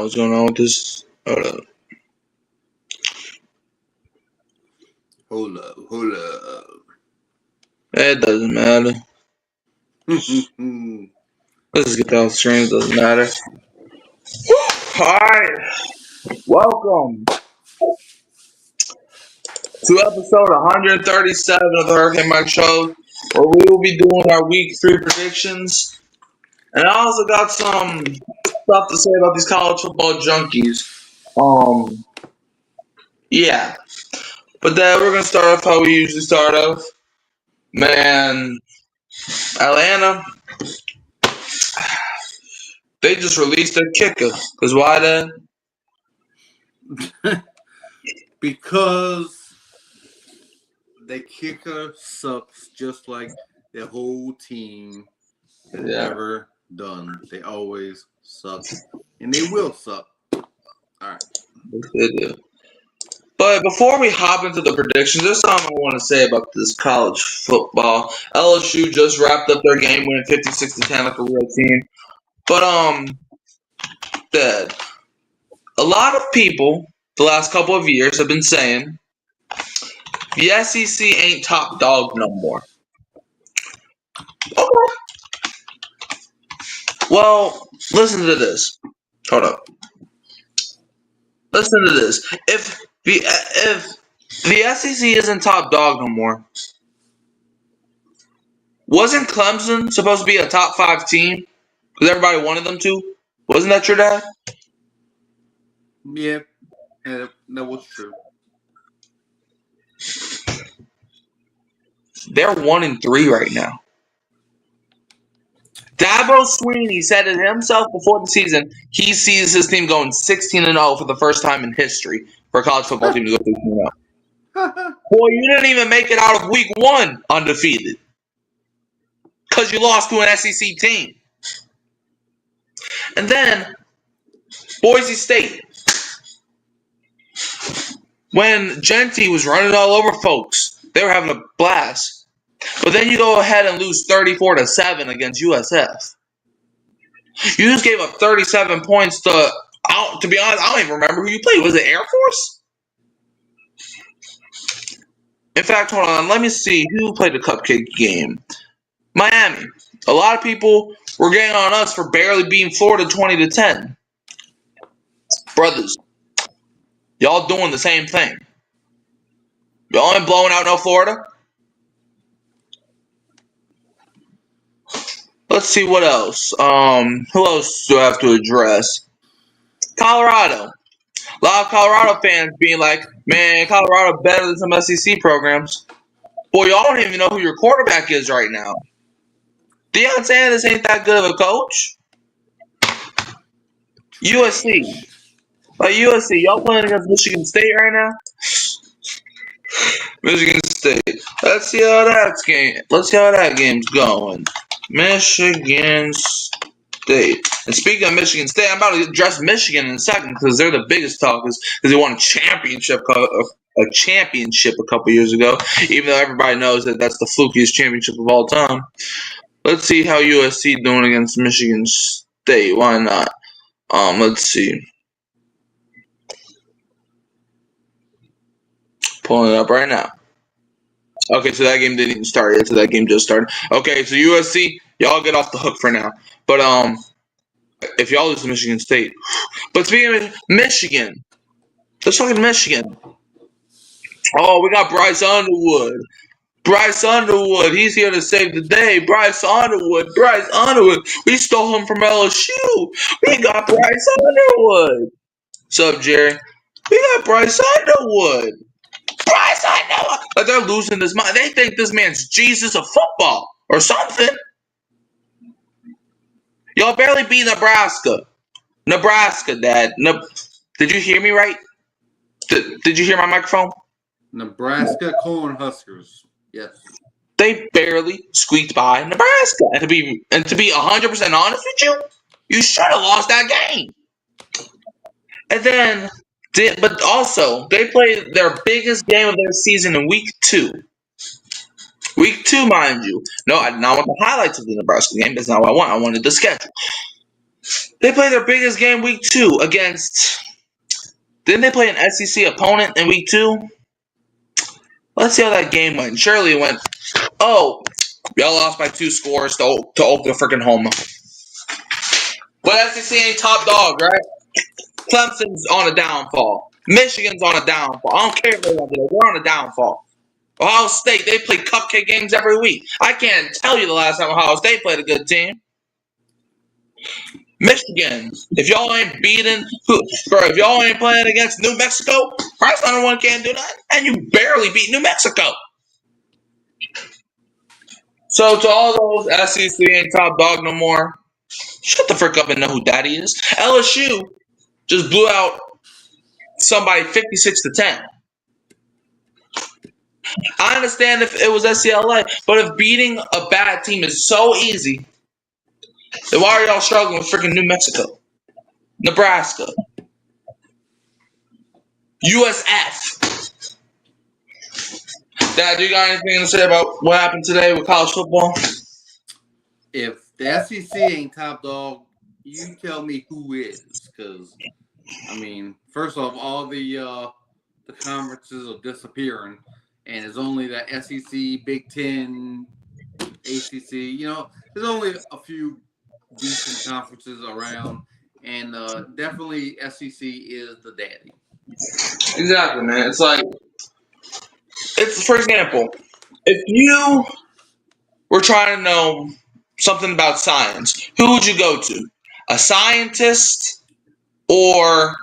what's going on with this. Hold up. Hold up. It doesn't matter. Let's just get that off the screen. It doesn't matter. Alright. Welcome to episode 137 of the Hurricane Mike Show, where we will be doing our week 3 predictions. And I also got some stuff to say about these college football junkies. Yeah. But then we're going to start off how we usually start off. Man, Atlanta, they just released their kicker. Because why then? Because the kicker sucks just like the whole team has ever done. They always suck. And they will suck. Alright. They do. But before we hop into the predictions, there's something I want to say about this college football. LSU just wrapped up their game, winning 56-10 like a real team. But Dad, a lot of people the last couple of years have been saying the SEC ain't top dog no more. Okay. Well, listen to this. Hold up. Listen to this. If the SEC isn't top dog no more, wasn't Clemson supposed to be a top 5 team? Because everybody wanted them to? Wasn't that your dad? Yeah, that was true. They're 1-3 right now. Dabo Swinney said it himself before the season. He sees his team going 16-0 for the first time in history for a college football team to go 16-0. Boy, you didn't even make it out of week 1 undefeated. Because you lost to an SEC team. And then, Boise State. When Genty was running all over folks, they were having a blast. But then you go ahead and lose 34-7 against USF. You just gave up 37 points to be honest, I don't even remember who you played. Was it Air Force? In fact, hold on. Let me see who played the cupcake game. Miami. A lot of people were getting on us for barely beating Florida 20-10. Brothers, y'all doing the same thing. Y'all ain't blowing out no Florida. Let's see what else. Who else do I have to address? Colorado. A lot of Colorado fans being like, man, Colorado better than some SEC programs. Boy, y'all don't even know who your quarterback is right now. Deion Sanders ain't that good of a coach. USC. Like USC, y'all playing against Michigan State right now? Michigan State. Let's see how that game's going. Michigan State. And speaking of Michigan State, I'm about to address Michigan in a second because they're the biggest talkers because they won a championship a couple years ago, even though everybody knows that that's the flukiest championship of all time. Let's see how USC doing against Michigan State. Why not? Let's see. Pulling it up right now. Okay, so that game didn't even start yet, so that game just started. Okay, so USC, y'all get off the hook for now. But if y'all lose to Michigan State. But speaking of Michigan, let's talk Michigan. Oh, we got Bryce Underwood. Bryce Underwood, he's here to save the day. Bryce Underwood. We stole him from LSU. We got Bryce Underwood. What's up, Jerry? We got Bryce Underwood. Like they're losing this mind. They think this man's Jesus of football or something. Y'all barely beat Nebraska. Nebraska, Dad. Did you hear me right? Did you hear my microphone? Nebraska Cornhuskers. Yes. They barely squeaked by Nebraska. And to be 100% honest with you, you should have lost that game. And then, but also, they played their biggest game of their season in week 2. Week 2, mind you. No, I did not want the highlights of the Nebraska game. That's not what I want. I wanted the schedule. They played their biggest game week 2 against. Didn't they play an SEC opponent in week 2? Let's see how that game went. Surely it went. Oh, y'all lost by 2 scores to Oklahoma freaking Homa. But SEC ain't top dog, right? Clemson's on a downfall. Michigan's on a downfall. I don't care if they want to do it. They're on a downfall. Ohio State, they play cupcake games every week. I can't tell you the last time Ohio State played a good team. Michigan, if y'all ain't beating, if y'all ain't playing against New Mexico, Price Hunter one can't do that, and you barely beat New Mexico. So to all those SEC ain't top dog no more, shut the frick up and know who daddy is. LSU just blew out somebody 56-10. I understand if it was SCLA, but if beating a bad team is so easy, then why are y'all struggling with freaking New Mexico, Nebraska, USF? Dad, do you got anything to say about what happened today with college football? If the SEC ain't top dog, you tell me who is. Because, I mean, first off, all the conferences are disappearing, and it's only the SEC, Big Ten, ACC. You know, there's only a few decent conferences around, and definitely SEC is the daddy. Exactly, man. It's like, for example, if you were trying to know something about science, who would you go to? A scientist or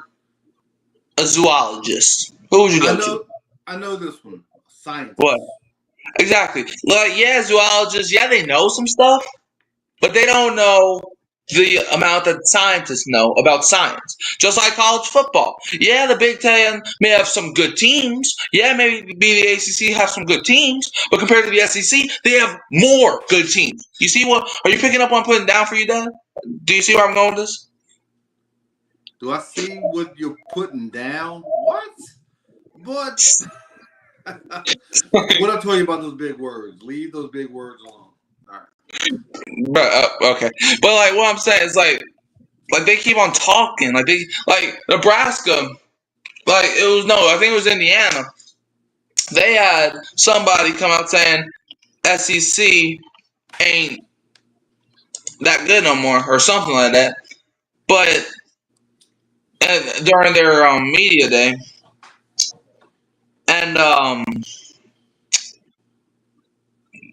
a zoologist? Who would you go to? I know this one. Scientist. What? Exactly. Like, yeah, zoologists, yeah, they know some stuff, but they don't know the amount that scientists know about science. Just like college football. Yeah, the Big Ten may have some good teams. Yeah, maybe the ACC have some good teams. But compared to the SEC, they have more good teams. You see what? Are you picking up what I'm putting down for you, Dad? Do you see where I'm going with this? Do I see what you're putting down? What? But what I told you about those big words. Leave those big words alone. All right. But, okay. But like what I'm saying is like they keep on talking. Like Nebraska, I think it was Indiana. They had somebody come out saying SEC ain't that good no more or something like that. But during their media day, and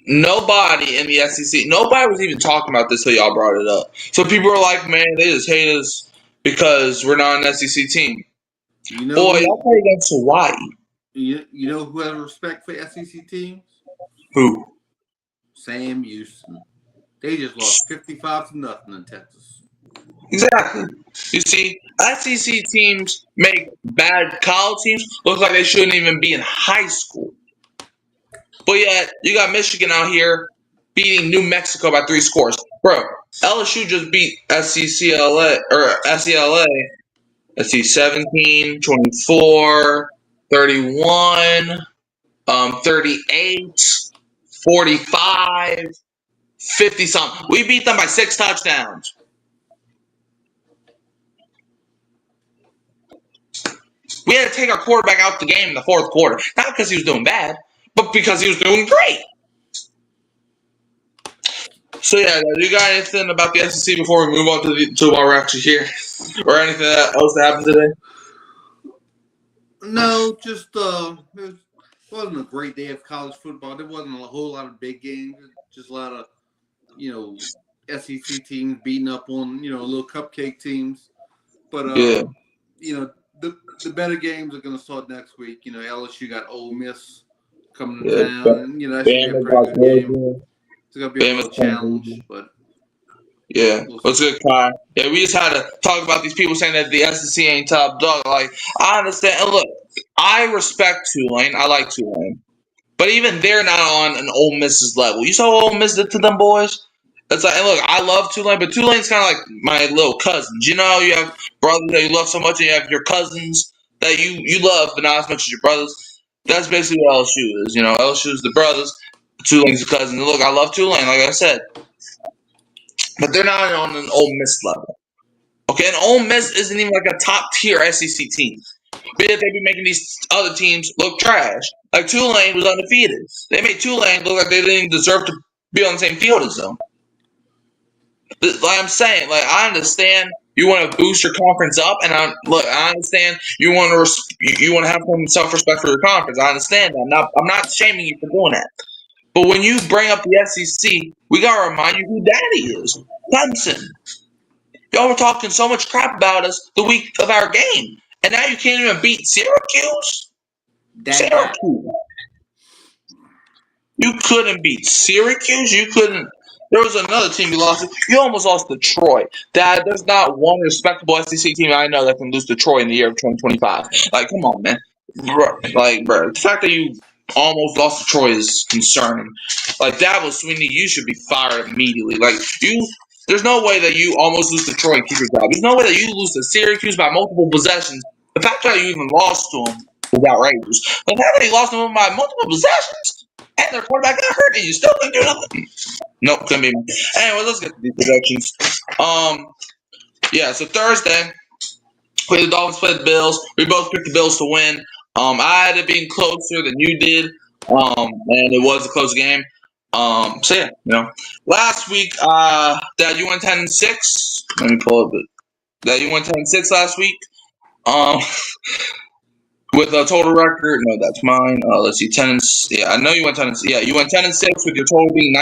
nobody in the SEC, nobody was even talking about this till y'all brought it up. So people were like, man, they just hate us because we're not an SEC team. You know, boy, y'all play against Hawaii. You know who has respect for SEC teams? Who? Sam Houston. They just lost 55-0 in Texas. Exactly. You see, SEC teams make bad college teams look like they shouldn't even be in high school. But yet, you got Michigan out here beating New Mexico by 3 scores. Bro, LSU just beat SCLA. Let's see, 17, 24, 31, 38, 45, 50-something. We beat them by 6 touchdowns. We had to take our quarterback out the game in the 4th quarter. Not because he was doing bad, but because he was doing great. So, yeah, do you got anything about the SEC before we move on to while we're actually here? Or anything else that happened today? No, just it wasn't a great day of college football. There wasn't a whole lot of big games. Just a lot of, SEC teams beating up on, little cupcake teams. But, the better games are going to start next week. LSU got Ole Miss coming to town. And, that should be a pretty good game. It's going to be a little challenge, but... Yeah, what's good, Kai? Yeah, we just had to talk about these people saying that the SEC ain't top dog. Like, I understand. And look, I respect Tulane. I like Tulane. But even they're not on an Ole Miss's level. You saw what Ole Miss did to them boys? It's like, and look, I love Tulane, but Tulane's kind of like my little cousins. You have brothers that you love so much, and you have your cousins that you love, but not as much as your brothers. That's basically what LSU is. LSU is the brothers, Tulane's the cousins. And look, I love Tulane, like I said. But they're not on an Ole Miss level. Okay, and Ole Miss isn't even like a top tier SEC team. But yet they be making these other teams look trash. Like Tulane was undefeated. They made Tulane look like they didn't even deserve to be on the same field as them. Like I'm saying, like I understand you want to boost your conference up, and I understand you want to you want to have some self respect for your conference. I understand that. I'm not shaming you for doing that. But when you bring up the SEC, we gotta remind you who Daddy is. Clemson. Y'all were talking so much crap about us the week of our game, and now you can't even beat Syracuse. Syracuse. You couldn't beat Syracuse. You couldn't. There was another team you lost to. You almost lost to Troy. There's not one respectable SEC team I know that can lose to Troy in the year of 2025. Like, come on, man. Bro, the fact that you almost lost to Troy is concerning. Like, Dabo Swinney, you should be fired immediately. Like, there's no way that you almost lose to Troy and keep your job. There's no way that you lose to Syracuse by multiple possessions. The fact that you even lost to them is outrageous. The fact that you lost to them by multiple possessions and their quarterback got hurt and you still couldn't do nothing. Nope, couldn't be. Anyway, let's get to these predictions. Yeah, so Thursday, the Dolphins played the Bills. We both picked the Bills to win. I had it being closer than you did, and it was a close game. So yeah, last week, Dad, you went 10-6. Let me pull up it. Dad, you went 10-6 last week. With a total record, no, that's mine. Let's see, I know you went 10. Yeah, you went 10-6 with your total being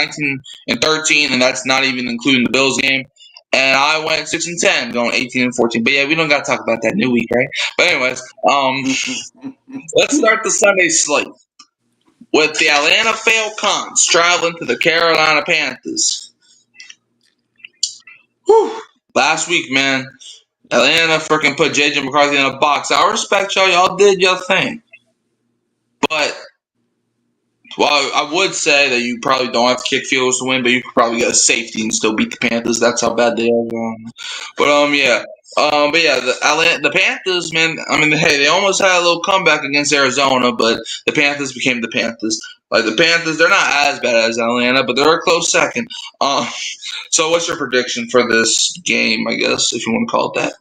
19-13, and that's not even including the Bills game. And I went 6-10, going 18-14. But yeah, we don't got to talk about that new week, right? But anyways, let's start the Sunday slate with the Atlanta Falcons traveling to the Carolina Panthers. Whew. Last week, man, Atlanta freaking put J.J. McCarthy in a box. I respect y'all. Y'all did your thing. But, well, I would say that you probably don't have to kick field goals to win, but you could probably get a safety and still beat the Panthers. That's how bad they are. The Panthers, man. I mean, hey, they almost had a little comeback against Arizona, but the Panthers became the Panthers. Like the Panthers, they're not as bad as Atlanta, but they're a close second. So what's your prediction for this game? I guess if you want to call it that.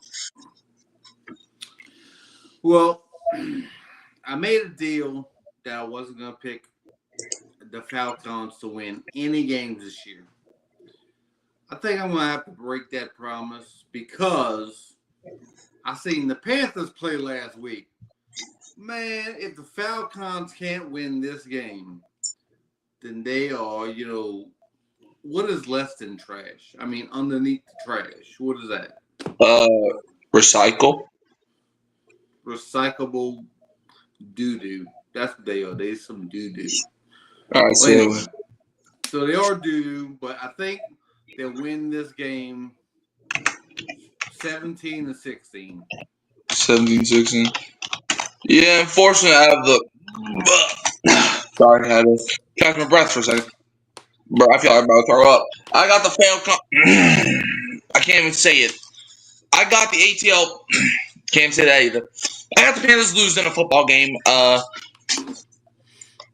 Well, I made a deal that I wasn't going to pick the Falcons to win any games this year. I think I'm going to have to break that promise because I seen the Panthers play last week. Man, if the Falcons can't win this game, then they are, what is less than trash? I mean, underneath the trash. What is that? Recycle. Recyclable doo-doo. That's what they are. They're some doo-doo. All right, so they are doo-doo, but I think they'll win this game 17-16. 17-16. Yeah, unfortunately, I have the. Sorry, I had to catch my breath for a second. Bro, I feel like I'm about to throw up. I got the Falcon. I can't even say it. I got the ATL. Can't say that either. I got the Panthers losing a football game.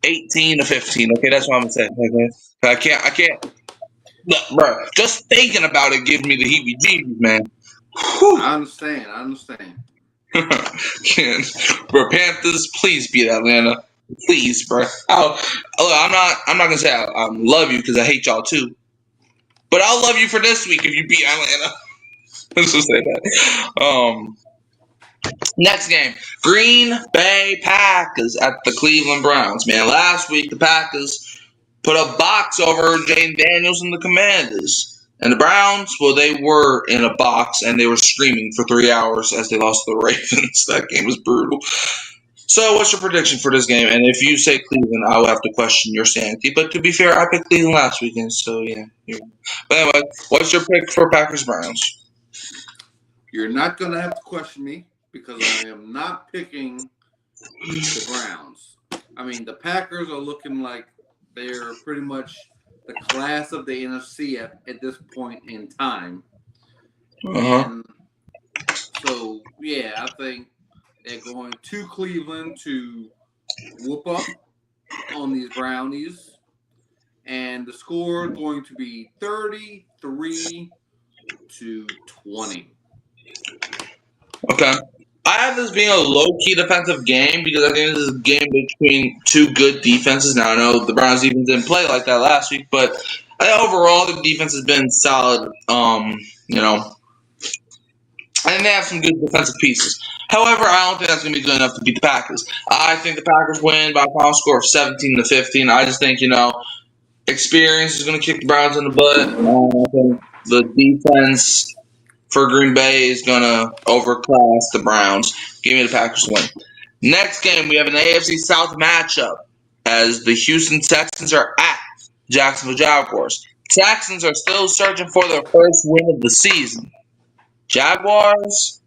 18-15. Okay, that's what I'm gonna say. Okay. I can't. Look, bro, just thinking about it gives me the heebie-jeebies, man. Whew. I understand. Bro, Panthers, please beat Atlanta. Please, bro. I'm not gonna say I love you because I hate y'all too. But I'll love you for this week if you beat Atlanta. Let's just say that. Next game, Green Bay Packers at the Cleveland Browns. Man, last week the Packers put a box over Jane Daniels and the Commanders. And the Browns, well, they were in a box and they were screaming for 3 hours as they lost to the Ravens. That game was brutal. So, what's your prediction for this game? And if you say Cleveland, I will have to question your sanity. But to be fair, I picked Cleveland last weekend, so yeah. But anyway, what's your pick for Packers Browns? You're not going to have to question me because I am not picking the Browns. I mean, the Packers are looking like they're pretty much the class of the NFC at this point in time. And so, yeah, I think they're going to Cleveland to whoop up on these Brownies. And the score is going to be 33-20. Okay. I have this being a low-key defensive game because I think this is a game between two good defenses. Now, I know the Browns defense didn't play like that last week, but I think overall the defense has been solid. I think they have some good defensive pieces. However, I don't think that's going to be good enough to beat the Packers. I think the Packers win by a final score of 17-15. I just think, experience is going to kick the Browns in the butt. I think the defense for Green Bay is going to overclass the Browns. Give me the Packers to win. Next game, we have an AFC South matchup as the Houston Texans are at Jacksonville Jaguars. Texans are still searching for their first win of the season. Jaguars,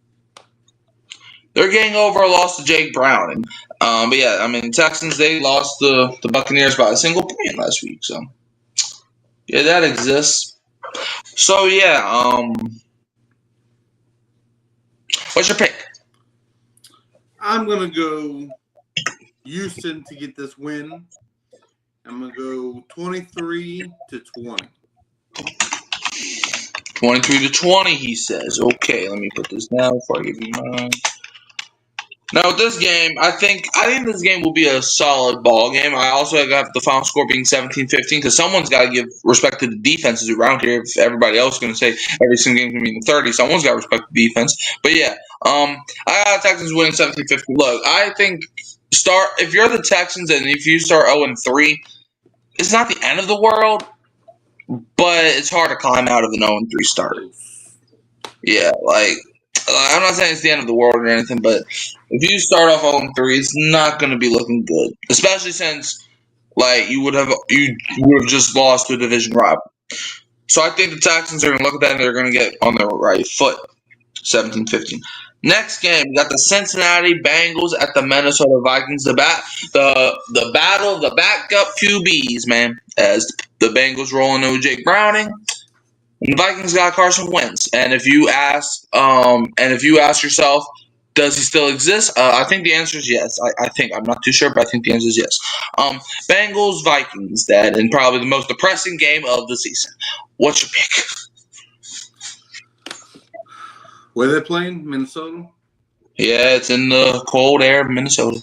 they're getting over a loss to Jake Browning. But yeah, I mean, Texans, they lost the Buccaneers by a single point last week. So, yeah, that exists. So, yeah, what's your pick? I'm going to go Houston to get this win. I'm going to go 23-20. 23-20, he says. Okay, let me put this down before I give you mine. Now with this game, I think this game will be a solid ball game. I also have the final score being 17-15 because someone's got to give respect to the defenses around here. If everybody else is going to say every single game is going to be in the 30s, someone's got to respect the defense. But yeah, I got Texans winning 17-15. Look, I think if you're the Texans and if you start 0-3, it's not the end of the world, but it's hard to climb out of an 0-3 start. Yeah, I'm not saying it's the end of the world or anything, but if you start off 0-3, it's not going to be looking good, especially since you would have just lost to a division rival. So I think the Texans are going to look at that and they're going to get on their right foot. 17-15. Next game, we got the Cincinnati Bengals at the Minnesota Vikings. The battle of the backup QBs, man, as the Bengals roll into Jake Browning. And the Vikings got Carson Wentz. And if you ask yourself, does he still exist? I think the answer is yes. I'm not too sure, but I think the answer is yes. Bengals Vikings, that and probably the most depressing game of the season. What's your pick? Where they playing? Minnesota? Yeah, it's in the cold air of Minnesota.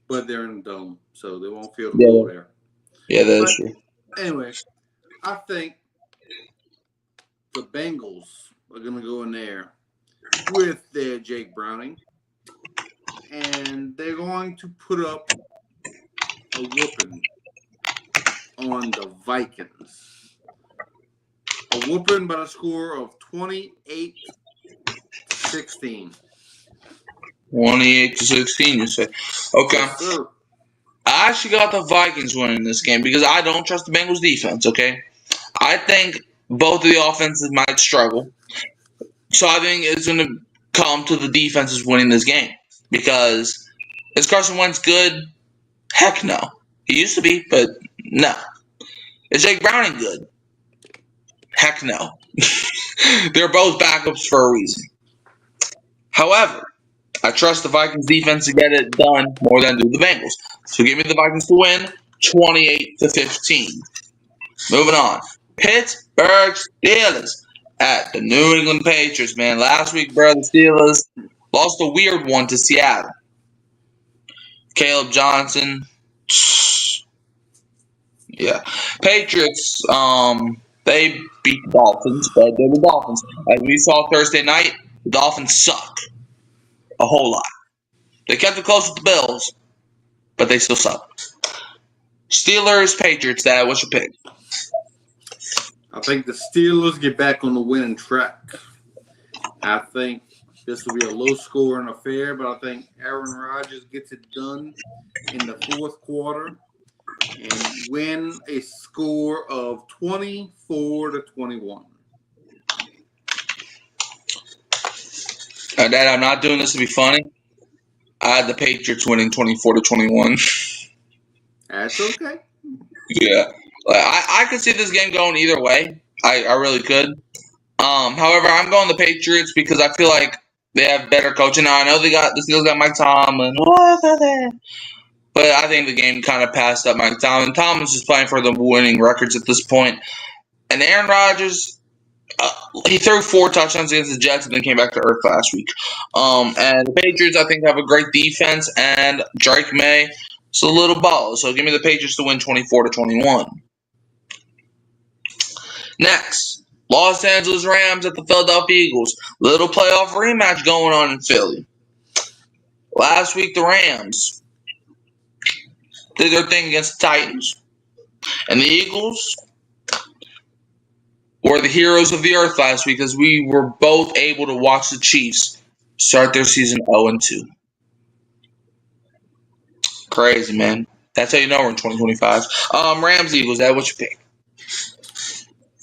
But they're in the dome, so they won't feel the cold air. Yeah, that's true. Anyway, I think the Bengals are going to go in there with their Jake Browning, and they're going to put up a whooping on the Vikings. A whooping by the score of 28-16. 28-16, you say? Okay. Yes, I actually got the Vikings winning this game because I don't trust the Bengals defense, okay? I think both of the offenses might struggle. So I think it's going to come to the defenses winning this game. Because is Carson Wentz good? Heck no. He used to be, but no. Is Jake Browning good? Heck no. They're both backups for a reason. However, I trust the Vikings defense to get it done more than do the Bengals. So give me the Vikings to win 28-15. Moving on. Pittsburgh Steelers at the New England Patriots, man. Last week, bro, the Steelers lost a weird one to Seattle. Caleb Johnson. Yeah. Patriots, they beat the Dolphins, but they're the Dolphins. As we saw Thursday night, the Dolphins suck a whole lot. They kept it close with the Bills, but they still suck. Steelers, Patriots, Dad, what's your pick? I think the Steelers get back on the winning track. I think this will be a low-scoring affair, but I think Aaron Rodgers gets it done in the fourth quarter and win a score of 24-21. Dad, I'm not doing this to be funny. I had the Patriots winning 24-21. That's okay. Yeah. I could see this game going either way. I really could. However, I'm going the Patriots because I feel like they have better coaching. Now, I know the Steelers got Mike Tomlin. But I think the game kind of passed up Mike Tomlin. Tomlin's just playing for the winning records at this point. And Aaron Rodgers, He threw 4 touchdowns against the Jets and then came back to earth last week. And the Patriots, I think, have a great defense, and Drake May is a little baller. So give me the Patriots to win 24-21. Next, Los Angeles Rams at the Philadelphia Eagles. Little playoff rematch going on in Philly. Last week, the Rams did their thing against the Titans. And the Eagles were the heroes of the earth last week as we were both able to watch the Chiefs start their season 0-2. Crazy, man. That's how you know we're in 2025. Rams, Eagles, that what you pick?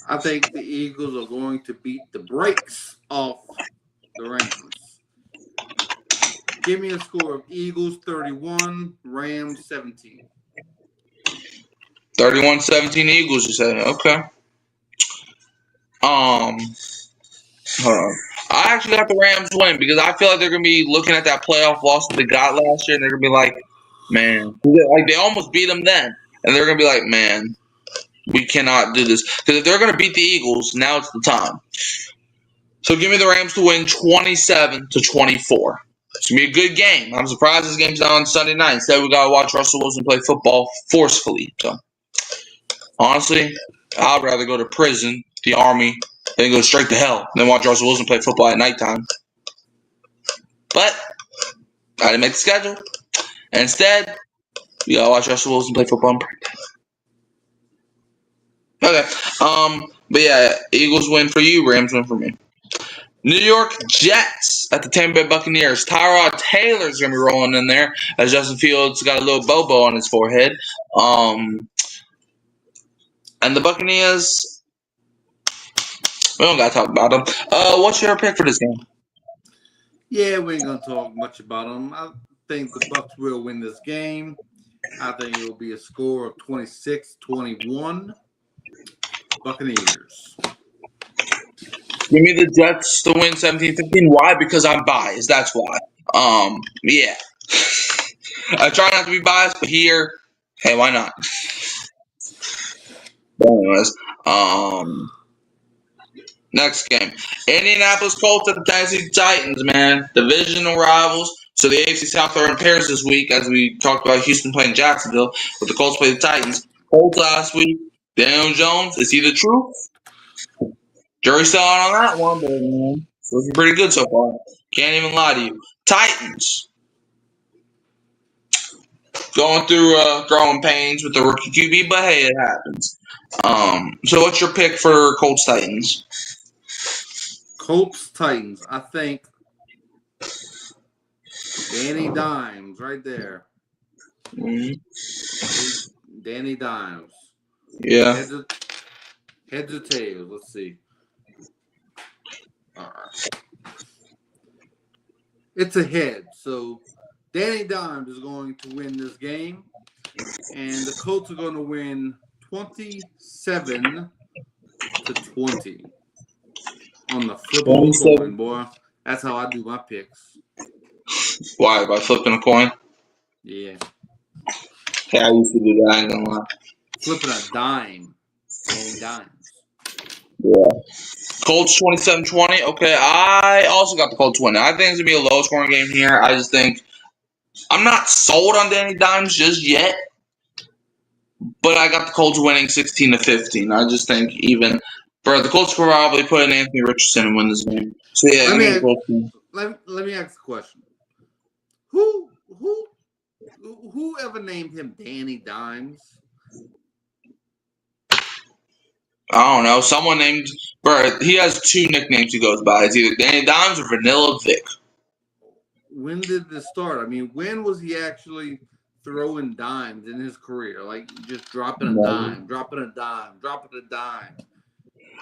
I think the Eagles are going to beat the brakes off the Rams. Give me a score of Eagles 31, Rams 17. 31-17 Eagles, you said. Okay. Hold on. I actually got the Rams win because I feel like they're going to be looking at that playoff loss that they got last year, and they're going to be like, man. Like, they almost beat them then. And they're going to be like, man, we cannot do this. Because if they're going to beat the Eagles, now it's the time. So give me the Rams to win 27-24. It's going to be a good game. I'm surprised this game's not on Sunday night. Instead, we got to watch Russell Wilson play football forcefully. So, honestly, I'd rather go to prison, the Army, than go straight to hell than watch Russell Wilson play football at nighttime. But I didn't make the schedule. And instead, we got to watch Russell Wilson play football on practice. Okay. But yeah, Eagles win for you, Rams win for me. New York Jets at the Tampa Bay Buccaneers. Tyrod Taylor's going to be rolling in there as Justin Fields got a little bobo on his forehead. And the Buccaneers, we don't got to talk about them. What's your pick for this game? Yeah, we ain't going to talk much about them. I think the Bucs will win this game. I think it will be a score of 26-21. Buccaneers. Give me the Jets to win 17-15. Why? Because I'm biased. That's why. Yeah. I try not to be biased, but here, hey, why not? But anyways, next game. Indianapolis Colts at the Tennessee Titans, man. Divisional rivals. So the AFC South are in Paris this week, as we talked about Houston playing Jacksonville, but the Colts play the Titans. Colts last week. Daniel Jones, is he the truth? Jury's still out on that one, but it's looking pretty good so far. Can't even lie to you. Titans. Going through growing pains with the rookie QB, but hey, it happens. So what's your pick for Colts Titans? Colts Titans. I think Danny Dimes right there. Mm-hmm. Danny Dimes. Yeah. Heads or tails. Let's see. All right. It's a head. So Danny Dimes is going to win this game. And the Colts are going to win 27-20 on the flip of a coin, boy. That's how I do my picks. Why? By flipping a coin? Yeah. Hey, I used to do that. I ain't gonna lie. Flipping a dime. Danny Dimes. Yeah. Colts 27-20. Okay, I also got the Colts winning. I think it's going to be a low-scoring game here. I just think I'm not sold on Danny Dimes just yet, but I got the Colts winning 16-15. I just think even the Colts will probably put in Anthony Richardson and win this game. So yeah, let me ask a question. Who ever named him Danny Dimes? I don't know. Someone named he has 2 nicknames he goes by. It's either Danny Dimes or Vanilla Vic. When did this start? I mean, when was he actually throwing dimes in his career? Like just dropping a dime, dropping a dime, dropping a dime.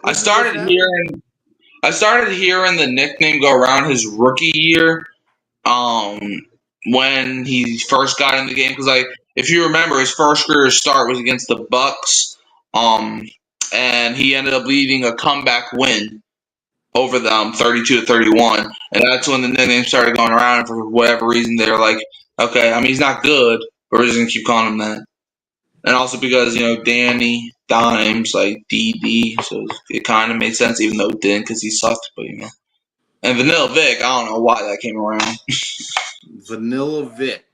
I started hearing the nickname go around his rookie year, when he first got in the game. Because like, if you remember, his first career start was against the Bucks, and he ended up leading a comeback win over them, 32-31, and that's when the nickname started going around. And for whatever reason, they were like, okay, I mean, he's not good, but we're just gonna keep calling him that. And also because, Danny Dimes, like DD, so it kind of made sense, even though it didn't because he sucked, but And Vanilla Vic, I don't know why that came around. Vanilla Vic.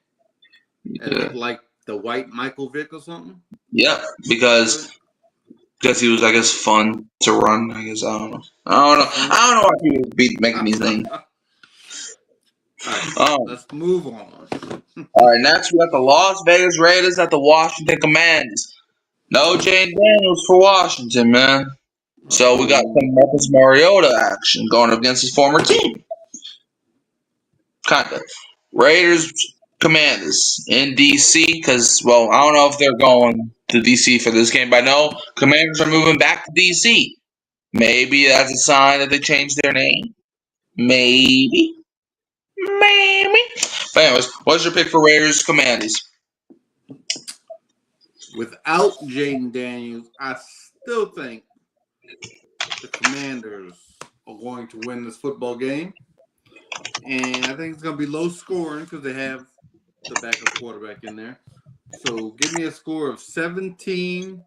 Yeah. Like the white Michael Vick or something? Yep, because he was, I guess, fun to run. I guess I don't know. I don't know why people be making these names. All right, Um, let's move on. all right, next we got the Las Vegas Raiders at the Washington Commanders. No Jane Daniels for Washington, man. So we got some Marcus Mariota action going up against his former team. Kind of. Raiders, Commanders in DC because, well, I don't know if they're going to DC for this game, but I know Commanders are moving back to DC. Maybe that's a sign that they changed their name. Maybe. But anyways, what's your pick for Raiders, Commanders? Without Jaden Daniels, I still think the Commanders are going to win this football game. And I think it's going to be low scoring because they have the backup quarterback in there. So give me a score of 17-16.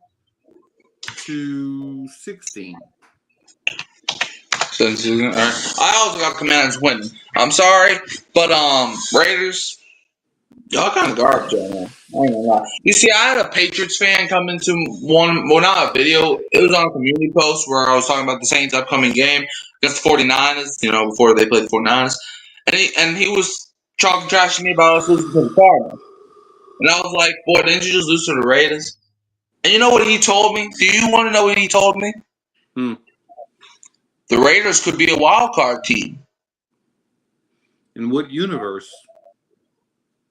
All right. I also got Commanders winning. I'm sorry, but Raiders, y'all kind of garbage right now. I ain't gonna lie. You see, I had a Patriots fan come into not a video. It was on a community post where I was talking about the Saints' upcoming game against the 49ers, before they played the 49ers. And he was talking trash to me about us losing to the Cardinals. And I was like, boy, didn't you just lose to the Raiders? And you know what he told me? Do you want to know what he told me? The Raiders could be a wild card team. In what universe?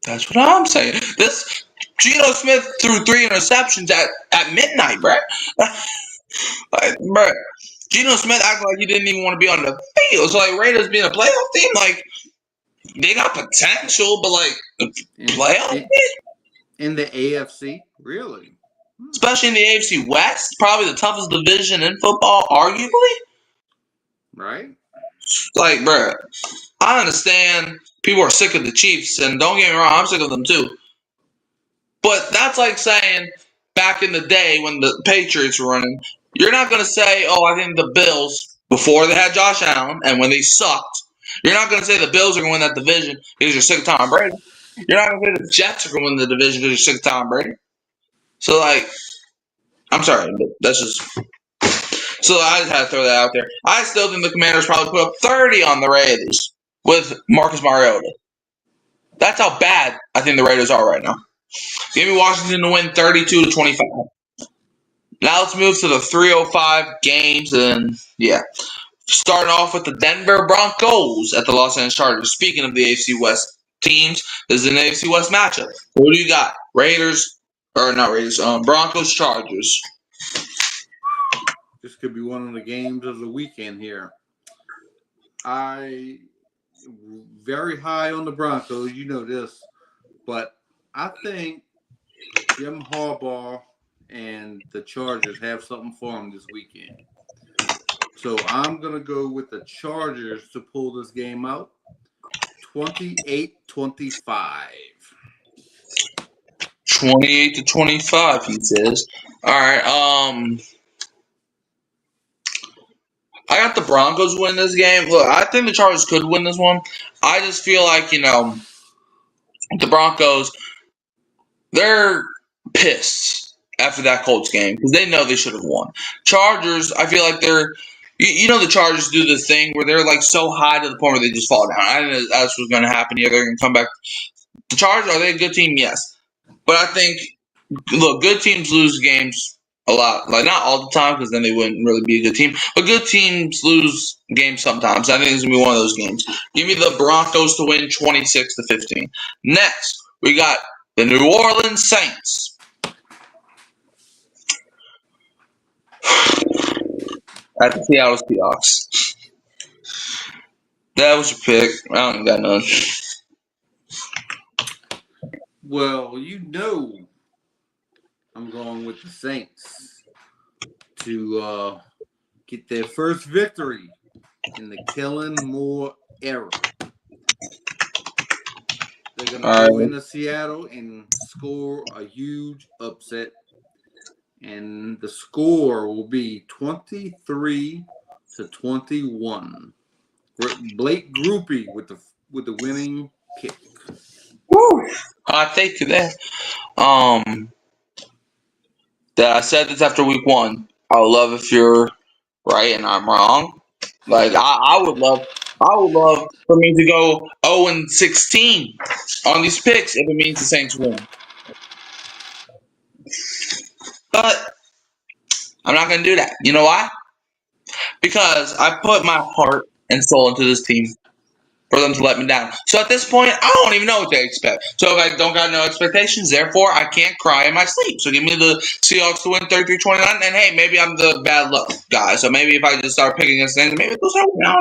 That's what I'm saying. This Geno Smith threw 3 interceptions at midnight, bruh. Like, bruh. Geno Smith acted like he didn't even want to be on the field. So, like, Raiders being a playoff team, like, they got potential, but, like, playoff team? In the AFC? Really? Especially in the AFC West, probably the toughest division in football, arguably. Right? Like, bruh, I understand people are sick of the Chiefs, and don't get me wrong, I'm sick of them too. But that's like saying back in the day when the Patriots were running, you're not going to say, oh, I think the Bills, before they had Josh Allen and when they sucked, you're not going to say the Bills are going to win that division because you're sick of Tom Brady. You're not going to say the Jets are going to win the division because you're sick of Tom Brady. So, like, I'm sorry, but that's just. So I just had to throw that out there. I still think the Commanders probably put up 30 on the Raiders with Marcus Mariota. That's how bad I think the Raiders are right now. Give me Washington to win 32-25. Now let's move to the 3:05 games, and starting off with the Denver Broncos at the Los Angeles Chargers. Speaking of the AFC West teams, this is an AFC West matchup. Who do you got? Broncos, Chargers. This could be one of the games of the weekend here. I very high on the Broncos, you know this, but I think Jim Harbaugh and the Chargers have something for them this weekend. So I'm going to go with the Chargers to pull this game out. 28-25. 28-25, he says. All right, I got the Broncos win this game. Look, I think the Chargers could win this one. I just feel like, the Broncos, they're pissed after that Colts game because they know they should have won. Chargers, I feel like they're, the Chargers do this thing where they're like so high to the point where they just fall down. I didn't know that's what's going to happen here. They're going to come back. The Chargers, are they a good team? Yes. But I think, look, good teams lose games a lot. Like, not all the time because then they wouldn't really be a good team. But good teams lose games sometimes. I think it's going to be one of those games. Give me the Broncos to win 26-15. Next, we got the New Orleans Saints at the Seattle Seahawks. That was your pick. I don't even got none. Well, I'm going with the Saints to get their first victory in the Kellen Moore era. They're going to go into Seattle and score a huge upset and the score will be 23-21. Blake Groupie with the winning kick. Woo! Hot take to that. That I said this after week 1. I would love if you're right and I'm wrong. Like I would love for me to go 0-16 on these picks if it means the Saints win. But I'm not gonna do that. You know why? Because I put my heart and soul into this team for them to let me down. So at this point, I don't even know what to expect. So if I don't got no expectations, therefore I can't cry in my sleep. So give me the Seahawks to win 33-29, and hey, maybe I'm the bad luck guy. So maybe if I just start picking against things, maybe it goes down.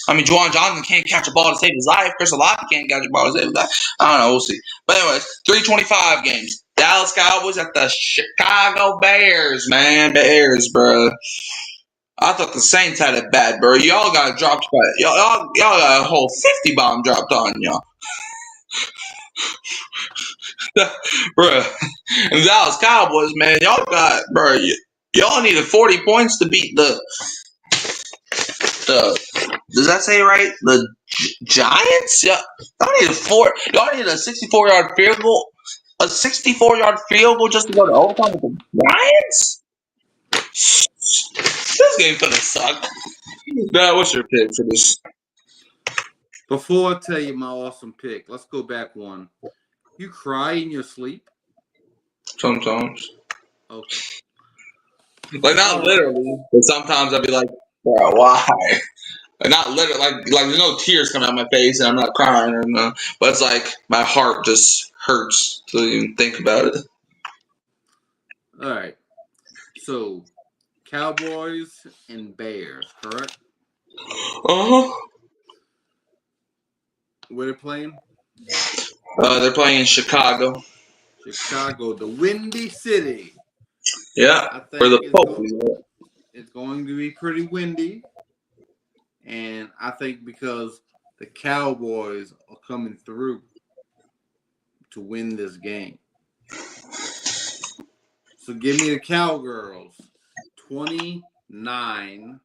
I mean, Juwan Johnson can't catch a ball to save his life. Chris Olave can't catch a ball to save his life. I don't know. We'll see. But anyways, 325 games. Dallas Cowboys at the Chicago Bears, man. Bears, bro. I thought the Saints had it bad, bro. Y'all got dropped by y'all got a whole 50 bomb dropped on y'all. Bro. And Dallas Cowboys, man, y'all got y'all needed 40 points to beat the does that say right? The Giants? Yeah. Y'all needed a 64-yard field goal. A 64-yard field goal just to go to overtime with the Giants? This game's gonna suck. Now, what's your pick for this? Before I tell you my awesome pick, let's go back one. You cry in your sleep? Sometimes. Okay. Like, not literally, but sometimes I'll be like, bro, why? Like, not literally, like there's no tears coming out my face and I'm not crying or no, but it's like my heart just hurts to even think about it. All right. So, Cowboys and Bears, correct? Uh-huh. Where they're playing? They're playing in Chicago. Chicago, the Windy City. Yeah, I for the think it's going to be pretty windy. And I think because the Cowboys are coming through to win this game. So give me the Cowgirls 29-22.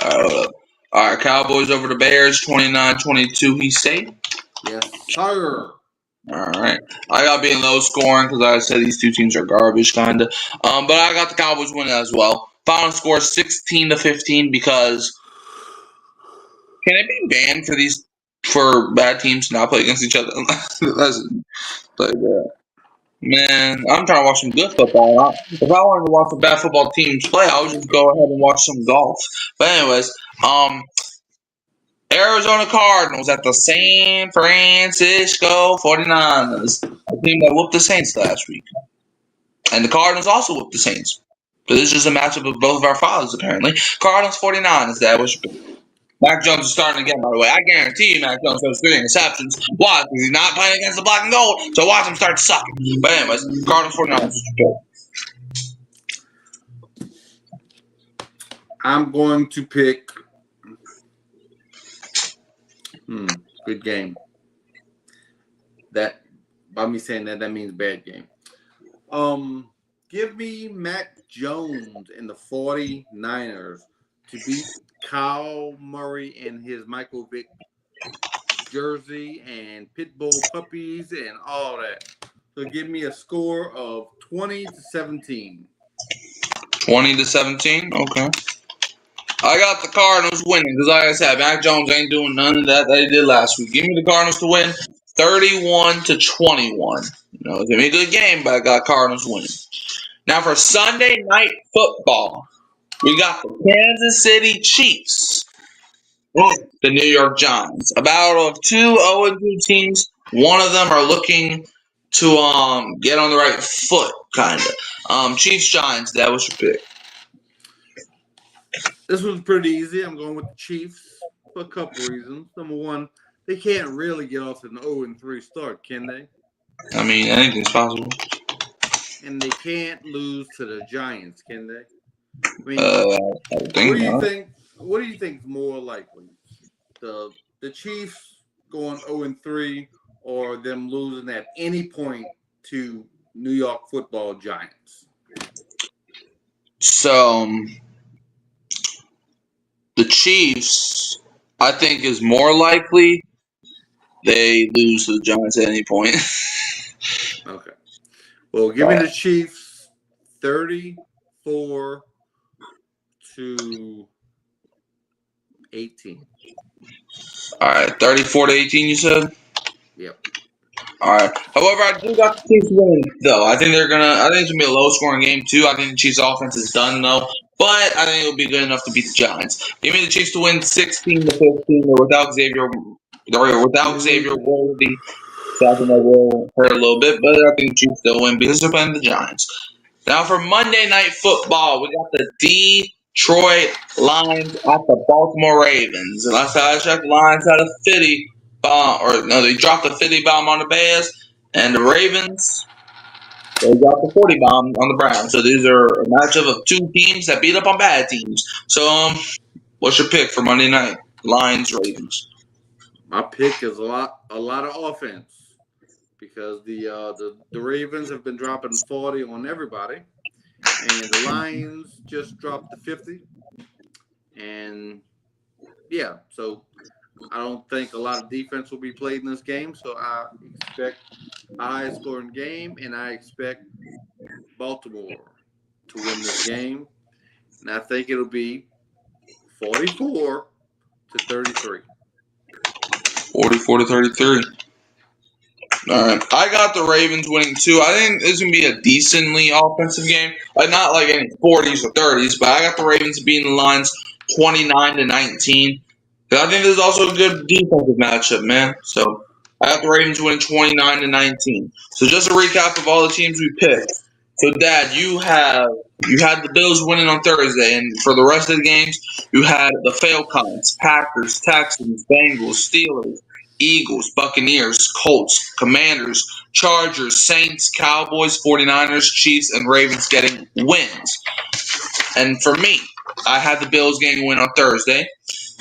All right, Cowboys over the Bears, 29-22, he say? Yes, sir. All right. I got being low scoring because I said these two teams are garbage, kind of. But I got the Cowboys winning as well. Final score 16-15 because can it be banned for bad teams to not play against each other? That's like that. Man, I'm trying to watch some good football. If I wanted to watch some bad football teams play, I would just go ahead and watch some golf. But anyways, Arizona Cardinals at the San Francisco 49ers, a team that whooped the Saints last week. And the Cardinals also whooped the Saints. So this is just a matchup of both of our fathers, apparently. Cardinals 49ers, that was Mac Jones is starting again, by the way. I guarantee you Mac Jones throws 3 interceptions. Why? Because he's not playing against the black and gold, so watch him start sucking. But anyways, Cardinals 49ers. I'm going to pick good game. That by me saying that means bad game. Give me Mac Jones and the 49ers to beat Kyle Murray in his Michael Vick jersey and Pitbull puppies and all that. So give me a score of 20-17. 20-17? Okay. I got the Cardinals winning because, like I said, Mac Jones ain't doing none of that he did last week. Give me the Cardinals to win 31-21. Give me a good game, but I got Cardinals winning. Now for Sunday night football, we got the Kansas City Chiefs, the New York Giants. A battle of 2 0-2 teams. One of them are looking to get on the right foot, kind of. Chiefs Giants. That was your pick. This was pretty easy. I'm going with the Chiefs for a couple reasons. Number one, they can't really get off an 0-3 start, can they? I mean, anything's possible. And they can't lose to the Giants, can they? I mean, what do you think is more likely? The Chiefs going 0-3 or them losing at any point to New York Football Giants? So the Chiefs, I think, is more likely they lose to the Giants at any point. Okay. Well, give me the Chiefs 34-18. All right, 34-18. You said. Yep. All right. However, I do got the Chiefs winning, though. I think I think it's gonna be a low-scoring game too. I think the Chiefs' offense is done though, but I think it'll be good enough to beat the Giants. Give me the Chiefs to win 16-15. They're without Xavier. They're without Xavier Worthy. So I think that will hurt a little bit, but I think the Chiefs still win because they're playing the Giants. Now for Monday Night Football, we got the Detroit Lions at the Baltimore Ravens. And last time I checked, the Lions had a 50 bomb, or no, they dropped a 50 bomb on the Bears, and the Ravens, they dropped a 40 bomb on the Browns. So these are a matchup of two teams that beat up on bad teams. So, what's your pick for Monday night? Lions, Ravens. My pick is a lot of offense because the Ravens have been dropping 40 on everybody, and the Lions just dropped the 50. And yeah, so I don't think a lot of defense will be played in this game. So I expect a high scoring game, and I expect Baltimore to win this game. And I think it'll be 44-33. 44-33. All right. I got the Ravens winning too. I think this is going to be a decently offensive game. Not like any 40s or 30s, but I got the Ravens beating the Lions 29-19. I think this is also a good defensive matchup, man. So I got the Ravens winning 29-19. So just a recap of all the teams we picked. So Dad, you had the Bills winning on Thursday, and for the rest of the games, you had the Falcons, Packers, Texans, Bengals, Steelers, Eagles, Buccaneers, Colts, Commanders, Chargers, Saints, Cowboys, 49ers, Chiefs, and Ravens getting wins. And for me, I had the Bills getting a win on Thursday.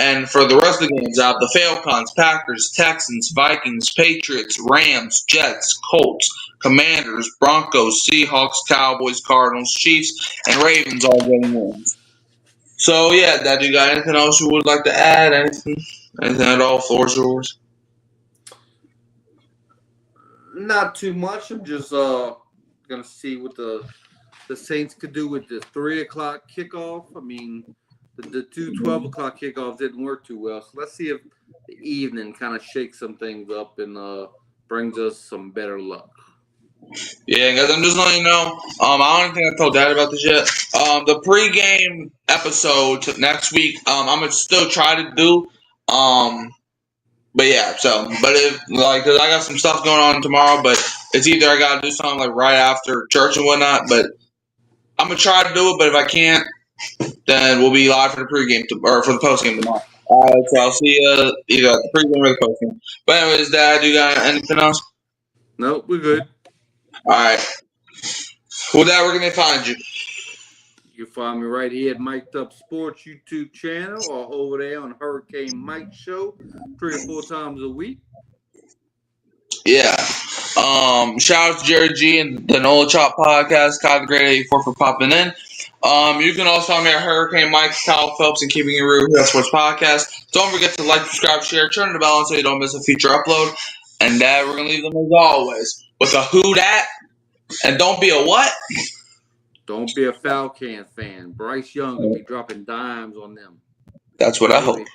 And for the rest of the games, I have the Falcons, Packers, Texans, Vikings, Patriots, Rams, Jets, Colts, Commanders, Broncos, Seahawks, Cowboys, Cardinals, Chiefs, and Ravens all getting wins. So, yeah, Dad, you got anything else you would like to add? Anything at all? Floor's yours. Not too much. I'm just gonna see what the Saints could do with the 3 o'clock kickoff. I mean, the two 12 o'clock kickoffs didn't work too well. So let's see if the evening kind of shakes some things up and brings us some better luck. Yeah, guys, I'm just letting you know. I don't think I told Dad about this yet. The pregame episode next week, I'm gonna still try to do. But yeah, but if cause I got some stuff going on tomorrow, but it's either I gotta do something like right after church and whatnot. But I'm gonna try to do it. But if I can't, then we'll be live for the pregame or for the postgame tomorrow. Alright, so I'll see you either at the pregame or the postgame. But anyways, Dad, you got anything else? Nope, we're good. All right. Well, Dad, where can they find you? You can find me right here at Mic'd Up Sports YouTube channel or over there on Hurricane Mike Show 3 or 4 times a week. Yeah. Shout out to Jerry G and the Nola Chop Podcast, Kyle the Great 84 for popping in. You can also find me at Hurricane Mike, Kyle Phelps, and Keeping It Real That's Sports Podcast. Don't forget to like, subscribe, share, turn the bell on so you don't miss a future upload. And Dad, we're gonna leave them as always with a who dat, and don't be a what? Don't be a Falcons fan. Bryce Young will be dropping dimes on them. That's what I hope.